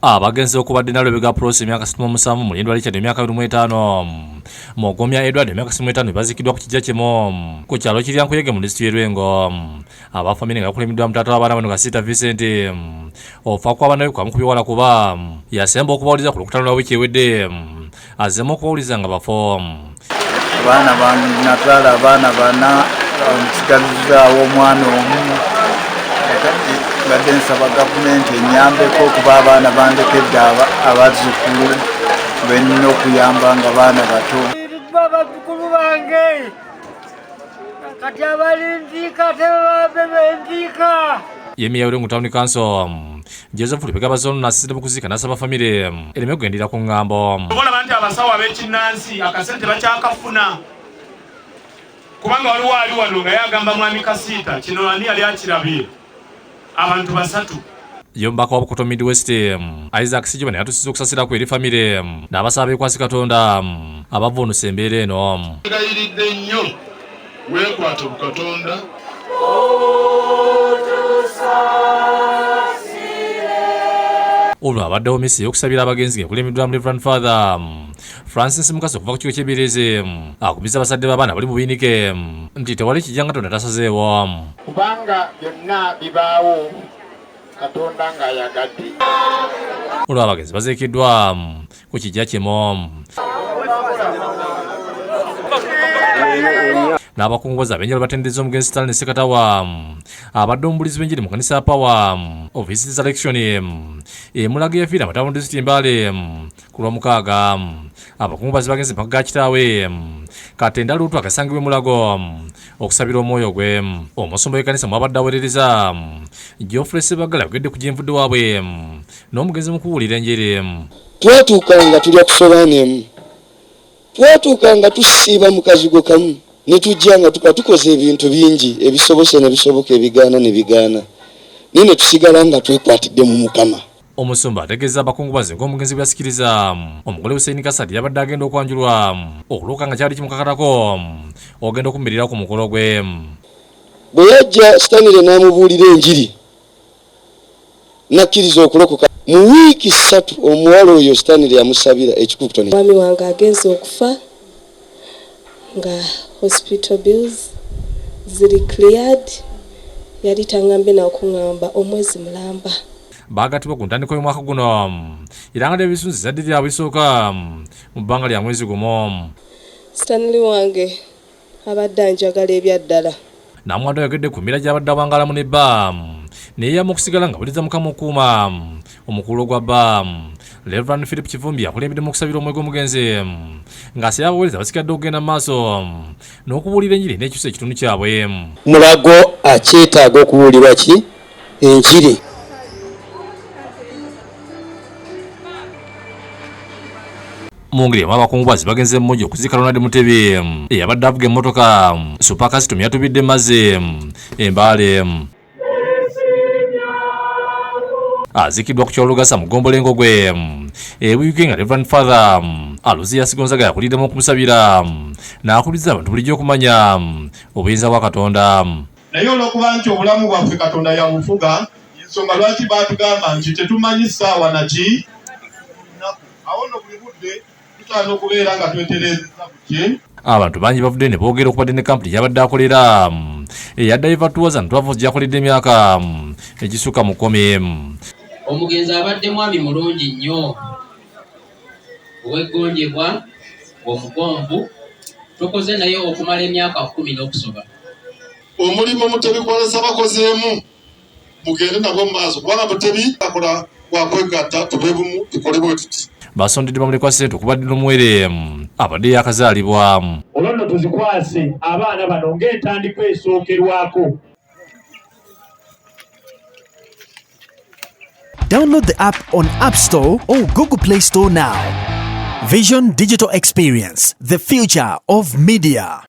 abagenzi okubadde nalwebega Prosi emyaka 67 mulindwa Richard emyaka 25 Mogomya Edward emyaka 75 bazikiddwa ku kijja kyemu ku kyalo kiri Yankuyege mu disitulikiti y'Erwengo. Abafamile nga bakulembedwa mutaata w'abaana bano Kasita Vincent ofa kw'abaana be kwamukubye kuba yasemba okubawuliza ku lukutano lwa wiiki ewedde azzeemu okubawuliza nga bafo. Abaana natwala abaana bana nsigalizaawo omwana omu badde nsaba gavumenti enyambeko okuba abaana bandekedde abazzukulu benina okuyamba nga baana bato. Bazzukulu bange kati abalindiika tebabendiika. Ye Meya w'Erwengo Town Council Joseph Lubega Bazono n'asisite mu kuziika n'asaba famire ereme okugendera ku ŋŋambo. Obola nti abasawo ab'ekinnansi akasente bakyakafuna kubanga waliwo ali wano nga yagamba mwami Kasita kino ani yali akirabye abantu basatu. Yombaka wa Bukoto Midwest Isaac Sijobane yatusizza okusasira ku eri famire n'abasaba beekwasi Katonda abavvuunusa embeera eno. Gayiridde nnyo weekwate ku Katonda. Olwo abaddewo misi y'okusabira abagenzi ng'ekulembeddwa mu Reverend Father Francis Mukasa okuva ku kigo ky'Ebireezi akubiza abazadde b'abaana bali mu buyinike nti tewali kijja nga Katonda tasazeewo. Kubanga byonna bibaawo Katonda ng'ayagadde. Olwo abagenzi baziikiddwa ku kijja kyemu. N'abakungubazi ab'enjawulo batendezza omugenzi Stanley Sekatawa abadde omubulizi w'enjiri mu kkanisa ya Power of His Resurrection emulaga yafiira amataba mu disitulikiti Mbale ku Lwomukaaga. Abakungubazi bagenze mpaka ga kitaawe Katenda Luutu akasangibwa Mulago okusabira omwoyo gwe. Omusumba w'ekkanisa mwabadde aweerereza Geoffrey Sebagala yogedde ku gy'envudde waabwe n'omugenzi mu kuwulira enjiri. Twatuukanga tulya tusobaanemu, twatuukanga tusiiba mu kazigo kamu ne tujja nga tukoze ebintu bingi ebisobose ne bisoboka ebigaana ne bigaana naye ne tusigala nga twekwatidde mu Mukama. Omusumba ategeeza abakungubazi ng'omugenzi bwe yasikiriza omugole Hussein Kasadi yabadde agenda okwanjulwa okulooka nga kyali kimukakatako ogenda okumirira ku mukolo gwe. Bwe yajja Stanley n'amubuulira enjiri nakkiriza okulokoka. Mu wiiki 3 omuwala oyo Stanley yamusabira ekikukuto. Mwami wange agenze okufa nga hospital bills ziri cleared yali tangambe na okuŋŋamba omwezi mulamba. Baagattibwa ku ntandikwa y'omwaka guno era nga ebisunzi zadde lyabwe lisooka mu bbanga lya mwezi gumu. Stanley wange abadde anjagala ebyaddala. Namwanda yogedde ku mbeera gy'abadde awangaalamu ne bba neyeeyama okusigala nga buliza Mukama okuuma omukulu gwa bba. Reverend Philip Kivumbi akulembedde mu kusabira omwego omugenzi ng'asaba abaweereza basigadde okugenda mu maaso n'okubuulira enjiri n'ekyusa ekitundu kyabwe. Mulago akyetaaga okubuulirwa ki? Enjiri. Mu ngeri emu abakungubazi bagenze mmoja okuziika Ronald Mutebi eyabadde avuga emmotoka Super Custom yatubidde mazzi Embaale. Aziikiddwa ku kyolugasa mu Gombolengo gwe ebuyuke nga Reverend Father Aluzi Yasigonzaga yakuliddemu okumusabira n'akubiriza abantu bulijjo okumanya obuyinza bwa Katonda. Naye olw'okuba nti obulamu bwaffe Katonda yabufuga, ensonga lwaki baatugamba nti tetumanyi ssaawa naki awo no buli budde tutaana okubeera nga twetereezezza buki. Abantu bangi bavudde ne boogera okubadde ne kampuni gy'abadde akolera eya Diver Tours and Travels gy'akoledde emyaka egisukka mu 10. Omugenzi abadde mwami mulungi nnyo ow'eggonjebwa omugonvu tukoze naye okumala emyaka 10 n'okusoba. Omulimu Mutebi kwolesa bakozeemu mugende nagwo mu maaso kubanga Mutebi akola wakwegatta tube bumu tukole bwe tuti. Basondedde bamulekwa ssente okubadde n'omuwere abadde yakazaalibwa. Olwo nno tuzikwase abaana bano ng'entandikwa esookerwako. Download the app on App Store or Google Play Store now. Vision Digital Experience, the future of media.